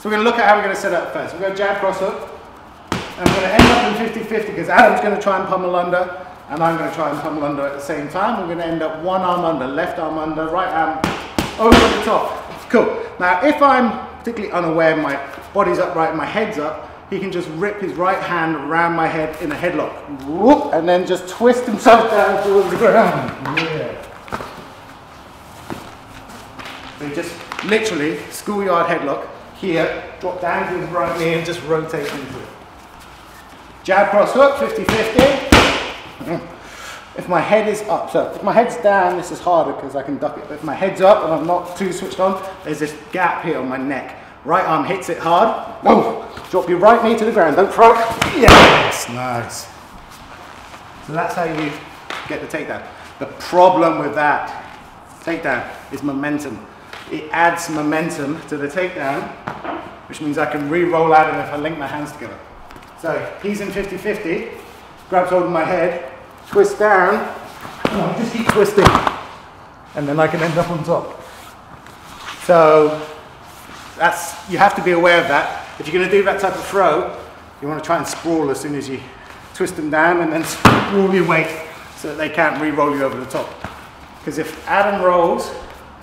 So we're going to look at how we're going to set up first. We're going to jab, cross hook. And we're going to end up in 50-50 because Adam's going to try and pummel under and I'm going to try and pummel under at the same time. We're going to end up one arm under, left arm under, right arm over the top. Cool. Now if I'm particularly unaware, my body's upright, my head's up, he can just rip his right hand around my head in a headlock. Whoop, and then just twist himself down towards the ground. Yeah. So you just literally schoolyard headlock here, drop down to his right knee and just rotate into it. Jab, cross hook, 50-50. If my head is up, so if my head's down, this is harder because I can duck it. But if my head's up and I'm not too switched on, there's this gap here on my neck. Right arm hits it hard. Oh, drop your right knee to the ground. Don't throw it. Yes, nice. So that's how you get the takedown. The problem with that takedown is momentum. It adds momentum to the takedown, which means I can re-roll out of it if I link my hands together. So he's in 50-50, grabs hold of my head, twist down, and I just keep twisting, and then I can end up on top. So you have to be aware of that. If you're going to do that type of throw, you want to try and sprawl as soon as you twist them down and then sprawl your weight so that they can't re-roll you over the top. Because if Adam rolls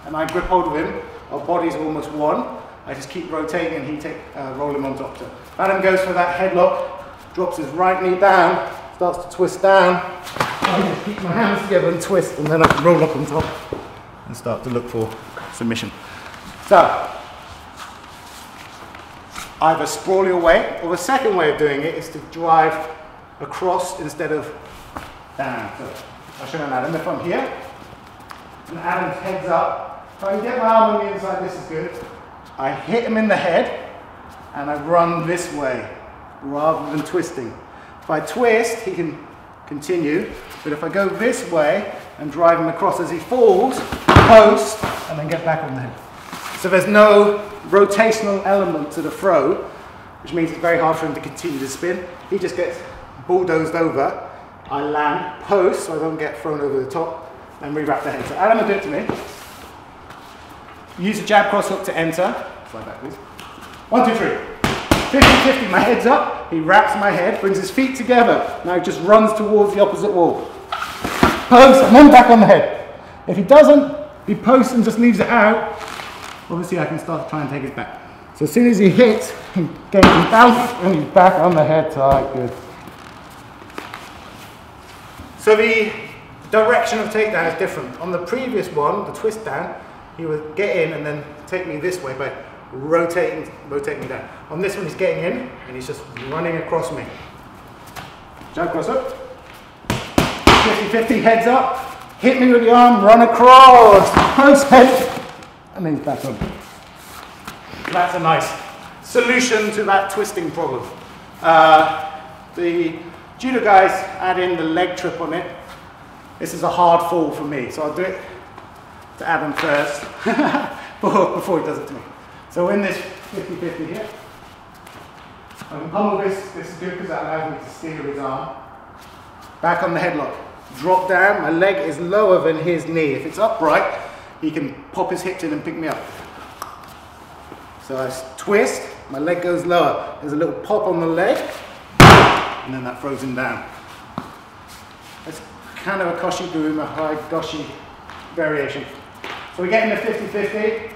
and I grip hold of him, our bodies are almost one. I just keep rotating and he roll him on top. So Adam goes for that headlock, drops his right knee down, starts to twist down. I just keep my hands together and twist, and then I can roll up on top and start to look for submission. So either sprawl your way, or the second way of doing it is to drive across instead of down. So I'll show you Adam. If I'm here, and Adam's head's up, if I can get my arm on the inside, this is good. I hit him in the head, and I run this way, rather than twisting. If I twist, he can continue, but if I go this way and drive him across as he falls, post, and then get back on the head. So there's no rotational element to the throw, which means it's very hard for him to continue to spin. He just gets bulldozed over. I land, post, so I don't get thrown over the top, and re-wrap the head. So Adam will do it to me. Use a jab cross hook to enter. Slide back, please. 1, 2, 3. 50-50, my head's up. He wraps my head, brings his feet together. Now he just runs towards the opposite wall. Post, and then back on the head. If he doesn't, he posts and just leaves it out. Obviously I can start to try and take his back. So as soon as he hits, he gains his balance and he's back on the head tight, good. So the direction of takedown is different. On the previous one, the twist down, he would get in and then take me this way by rotating me down. On this one he's getting in and he's just running across me. Jab cross up. 50-50, heads up, hit me with the arm, run across, post head, and then he's back on. That's a nice solution to that twisting problem. The judo guys add in the leg trip on it. This is a hard fall for me, so I'll do it to Adam first before he does it to me. So in this 50-50 here, I can pummel this. This is good because that allows me to steer his arm. Back on the headlock. Drop down, my leg is lower than his knee. If it's upright, he can pop his hips in and pick me up. So I twist, my leg goes lower. There's a little pop on the leg, and then that throws him down. That's kind of a koshi-boom, a high goshi variation. So we get in the 50-50,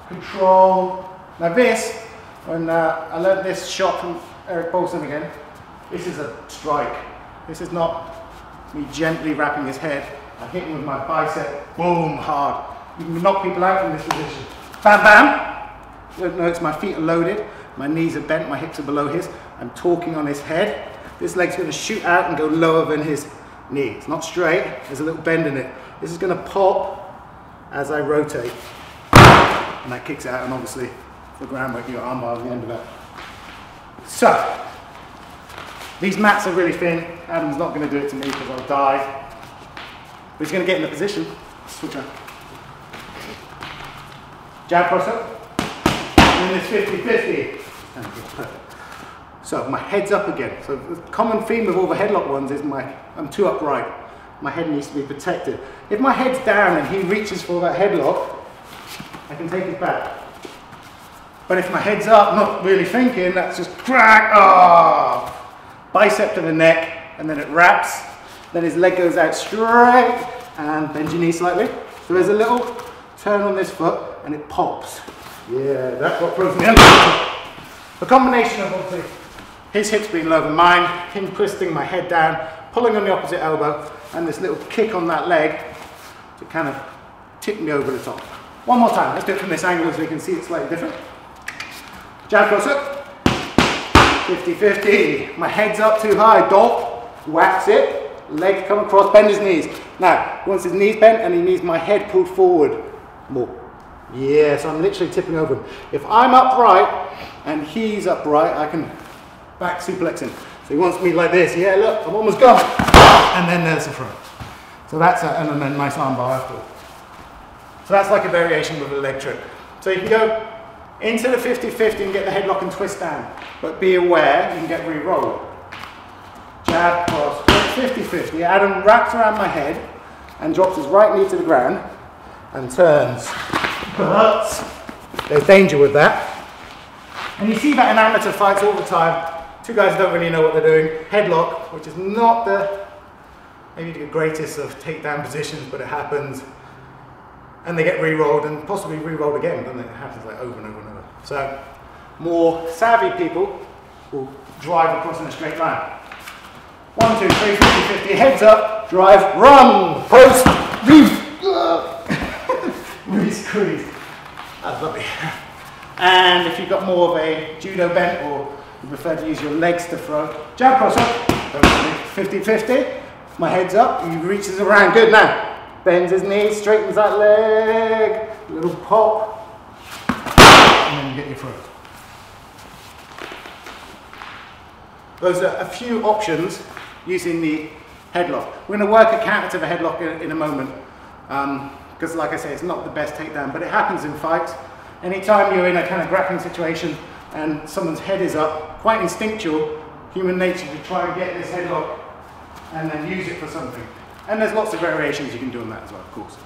control. Now this, when I learned this shot from Eric Paulson again, this is a strike. This is not me gently wrapping his head. I hit him with my bicep, boom, hard. You can knock people out from this position. Bam, bam. Notice my feet are loaded, my knees are bent, my hips are below his. I'm talking on his head. This leg's going to shoot out and go lower than his knee. It's not straight, there's a little bend in it. This is going to pop as I rotate. And that kicks out, and obviously for groundwork, you got arm bar at the end of that. So, these mats are really thin. Adam's not going to do it to me because I'll die. But he's going to get in the position. Switch on. Jab cross up. And then this 50-50. So my head's up again. So the common theme with all the headlock ones is I'm too upright. My head needs to be protected. If my head's down and he reaches for that headlock, I can take it back. But if my head's up, not really thinking, that's just crack, oh, bicep to the neck, and then it wraps. Then his leg goes out straight, and bend your knee slightly. So there's a little turn on this foot, and it pops. Yeah, that's what throws me under. The combination of obviously his hips being lower than mine, him twisting my head down, pulling on the opposite elbow, and this little kick on that leg to kind of tip me over the top. One more time, let's do it from this angle so you can see it's slightly different. Jab cross up, 50-50. My head's up too high, dot, whacks it, leg come across, bend his knees. Now, once his knees bent and he needs my head pulled forward more. Yeah, so I'm literally tipping over him. If I'm upright and he's upright, I can back suplex him. So he wants me like this. Yeah, look, I'm almost gone. And then there's the throw. So that's and then nice arm bar after. So that's like a variation with a leg trip. So you can go into the 50-50 and get the headlock and twist down. But be aware, you can get re-rolled. Jab, cross, 50-50. Adam wraps around my head and drops his right knee to the ground and turns. But there's danger with that. And you see that in amateur fights all the time. Two guys don't really know what they're doing. Headlock, which is not maybe the greatest of takedown positions, but it happens. And they get re-rolled and possibly re-rolled again, doesn't it? It happens like over and over and over. So more savvy people will drive across in a straight line. 1, 2, 3, 50-50, heads up, drive, run, post, re-squeeze. That's lovely. And if you've got more of a judo bent or you prefer to use your legs to throw, jab cross up, 50-50, my head's up, he reaches around, good now. Bends his knees, straightens that leg, little pop, and then you get your throw. Those are a few options using the headlock. We're going to work a counter to the headlock in a moment, because like I say, it's not the best takedown, but it happens in fights. Anytime you're in a kind of grappling situation and someone's head is up, quite instinctual, human nature to try and get this headlock and then use it for something. And there's lots of variations you can do on that as well, of course.